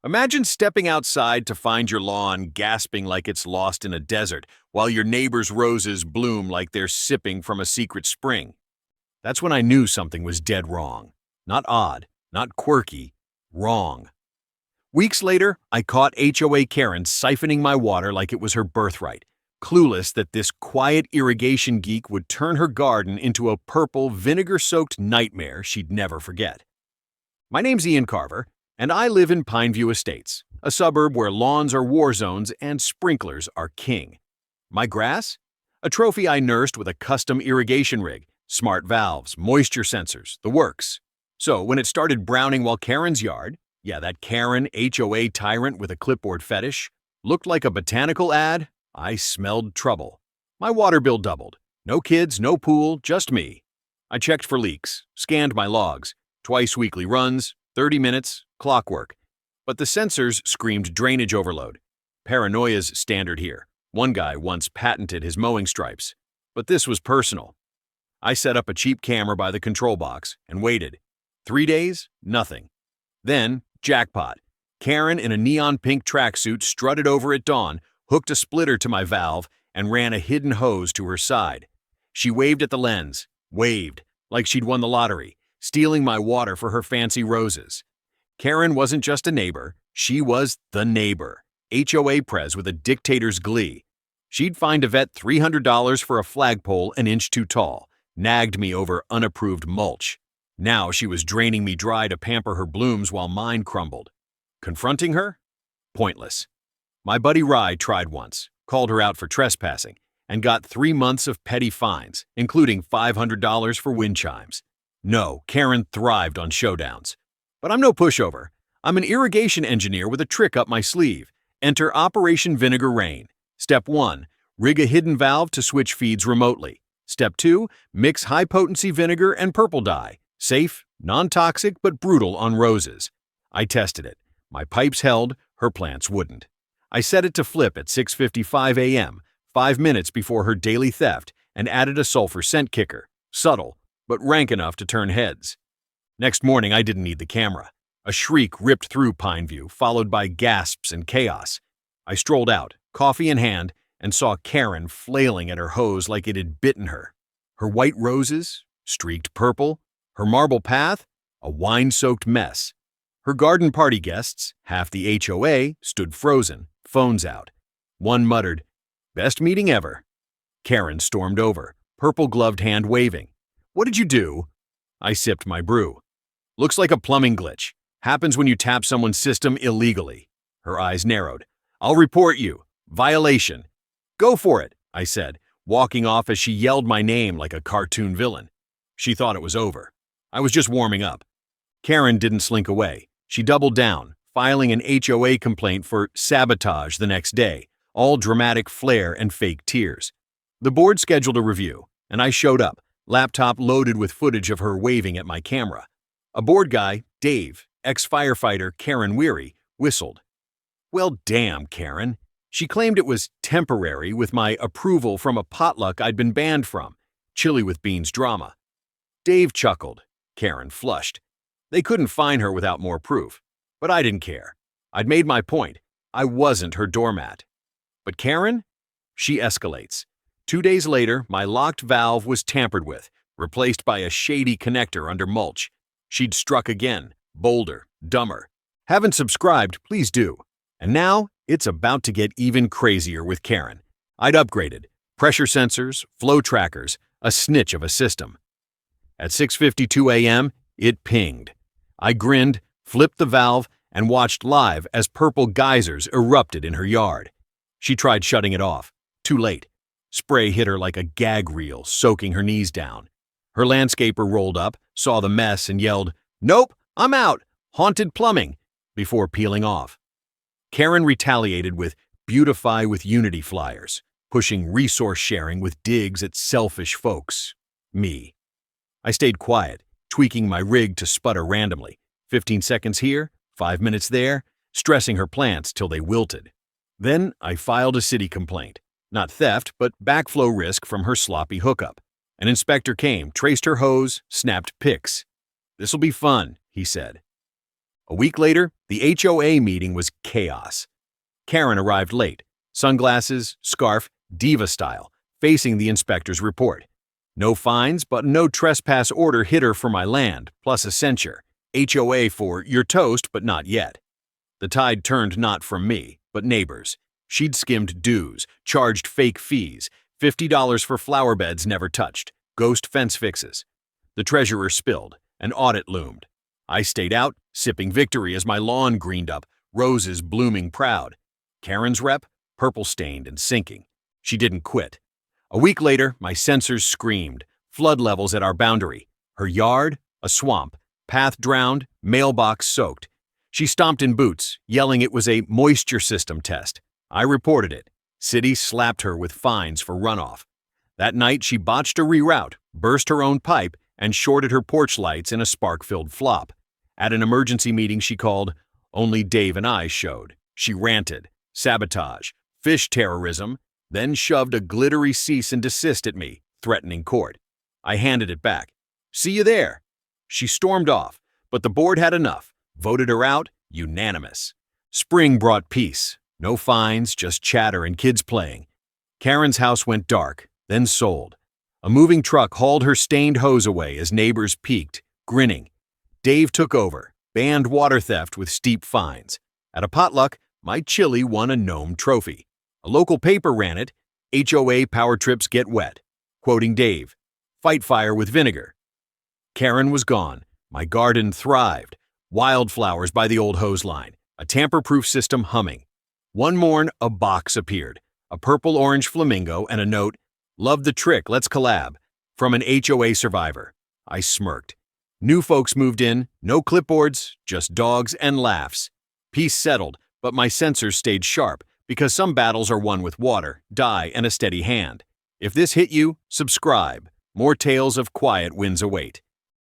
Imagine stepping outside to find your lawn gasping like it's lost in a desert, while your neighbor's roses bloom like they're sipping from a secret spring. That's when I knew something was dead wrong. Not odd, not quirky, wrong. Weeks later, I caught HOA Karen siphoning my water like it was her birthright, clueless that this quiet irrigation geek would turn her garden into a purple, vinegar-soaked nightmare she'd never forget. My name's Ian Carver, and I live in Pineview Estates, a suburb where lawns are war zones and sprinklers are king. My grass? A trophy I nursed with a custom irrigation rig, smart valves, moisture sensors, the works. So when it started browning while Karen's yard, yeah, that Karen HOA tyrant with a clipboard fetish, looked like a botanical ad, I smelled trouble. My water bill doubled. No kids, no pool, just me. I checked for leaks, scanned my logs, twice weekly runs, 30 minutes, clockwork. But the sensors screamed drainage overload. Paranoia's standard here. One guy once patented his mowing stripes. But this was personal. I set up a cheap camera by the control box and waited. 3 days, nothing. Then, jackpot. Karen in a neon pink tracksuit strutted over at dawn, hooked a splitter to my valve, and ran a hidden hose to her side. She waved at the lens, waved, like she'd won the lottery, stealing my water for her fancy roses. Karen wasn't just a neighbor, she was the neighbor. HOA prez with a dictator's glee. She'd fined a vet $300 for a flagpole an inch too tall, nagged me over unapproved mulch. Now she was draining me dry to pamper her blooms while mine crumbled. Confronting her? Pointless. My buddy Rye tried once, called her out for trespassing, and got 3 months of petty fines, including $500 for wind chimes. No, Karen thrived on showdowns. But I'm no pushover. I'm an irrigation engineer with a trick up my sleeve. Enter Operation Vinegar Rain. Step 1. Rig a hidden valve to switch feeds remotely. Step 2. Mix high-potency vinegar and purple dye. Safe, non-toxic, but brutal on roses. I tested it. My pipes held, her plants wouldn't. I set it to flip at 6:55 a.m., 5 minutes before her daily theft, and added a sulfur scent kicker. Subtle, but rank enough to turn heads. Next morning, I didn't need the camera. A shriek ripped through Pineview, followed by gasps and chaos. I strolled out, coffee in hand, and saw Karen flailing at her hose like it had bitten her. Her white roses, streaked purple. Her marble path, a wine-soaked mess. Her garden party guests, half the HOA, stood frozen, phones out. One muttered, "Best meeting ever." Karen stormed over, purple-gloved hand waving. "What did you do?" I sipped my brew. "Looks like a plumbing glitch. Happens when you tap someone's system illegally." Her eyes narrowed. "I'll report you. Violation." "Go for it," I said, walking off as she yelled my name like a cartoon villain. She thought it was over. I was just warming up. Karen didn't slink away. She doubled down, filing an HOA complaint for sabotage the next day, all dramatic flair and fake tears. The board scheduled a review, and I showed up, laptop loaded with footage of her waving at my camera. A board guy, Dave, ex-firefighter Karen Weary, whistled. "Well, damn, Karen." She claimed it was temporary with my approval from a potluck I'd been banned from. Chili with beans drama. Dave chuckled. Karen flushed. They couldn't find her without more proof. But I didn't care. I'd made my point. I wasn't her doormat. But Karen? She escalates. 2 days later, my locked valve was tampered with, replaced by a shady connector under mulch. She'd struck again, bolder, dumber. Haven't subscribed? Please do. And now, it's about to get even crazier with Karen. I'd upgraded. Pressure sensors, flow trackers, a snitch of a system. At 6:52 a.m., it pinged. I grinned, flipped the valve, and watched live as purple geysers erupted in her yard. She tried shutting it off. Too late. Spray hit her like a gag reel, soaking her knees down. Her landscaper rolled up, saw the mess, and yelled, "Nope, I'm out! Haunted plumbing!" before peeling off. Karen retaliated with Beautify with Unity flyers, pushing resource sharing with digs at selfish folks. Me. I stayed quiet, tweaking my rig to sputter randomly. 15 seconds here, 5 minutes there, stressing her plants till they wilted. Then I filed a city complaint. Not theft, but backflow risk from her sloppy hookup. An inspector came, traced her hose, snapped pics. "This'll be fun," he said. A week later, the HOA meeting was chaos. Karen arrived late, sunglasses, scarf, diva style, facing the inspector's report. No fines, but no trespass order hit her for my land, plus a censure. HOA for "you're toast, but not yet." The tide turned not from me, but neighbors. She'd skimmed dues, charged fake fees, $50 for flower beds never touched, ghost fence fixes. The treasurer spilled. An audit loomed. I stayed out, sipping victory as my lawn greened up, roses blooming proud. Karen's rep, purple-stained and sinking. She didn't quit. A week later, my sensors screamed. Flood levels at our boundary. Her yard, a swamp. Path drowned, mailbox soaked. She stomped in boots, yelling it was a moisture system test. I reported it. City slapped her with fines for runoff. That night, she botched a reroute, burst her own pipe, and shorted her porch lights in a spark-filled flop. At an emergency meeting she called, only Dave and I showed. She ranted, sabotage, fish terrorism, then shoved a glittery cease and desist at me, threatening court. I handed it back. See you there. She stormed off, but the board had enough, voted her out, unanimous. Spring brought peace. No fines, just chatter and kids playing. Karen's house went dark, then sold. A moving truck hauled her stained hose away as neighbors peeked, grinning. Dave took over, banned water theft with steep fines. At a potluck, my chili won a gnome trophy. A local paper ran it, HOA power trips get wet. Quoting Dave, fight fire with vinegar. Karen was gone. My garden thrived. Wildflowers by the old hose line. A tamper-proof system humming. One morn, a box appeared. A purple-orange flamingo and a note, "Love the trick, let's collab," from an HOA survivor. I smirked. New folks moved in, no clipboards, just dogs and laughs. Peace settled, but my sensors stayed sharp because some battles are won with water, dye, and a steady hand. If this hit you, subscribe. More tales of quiet wins await.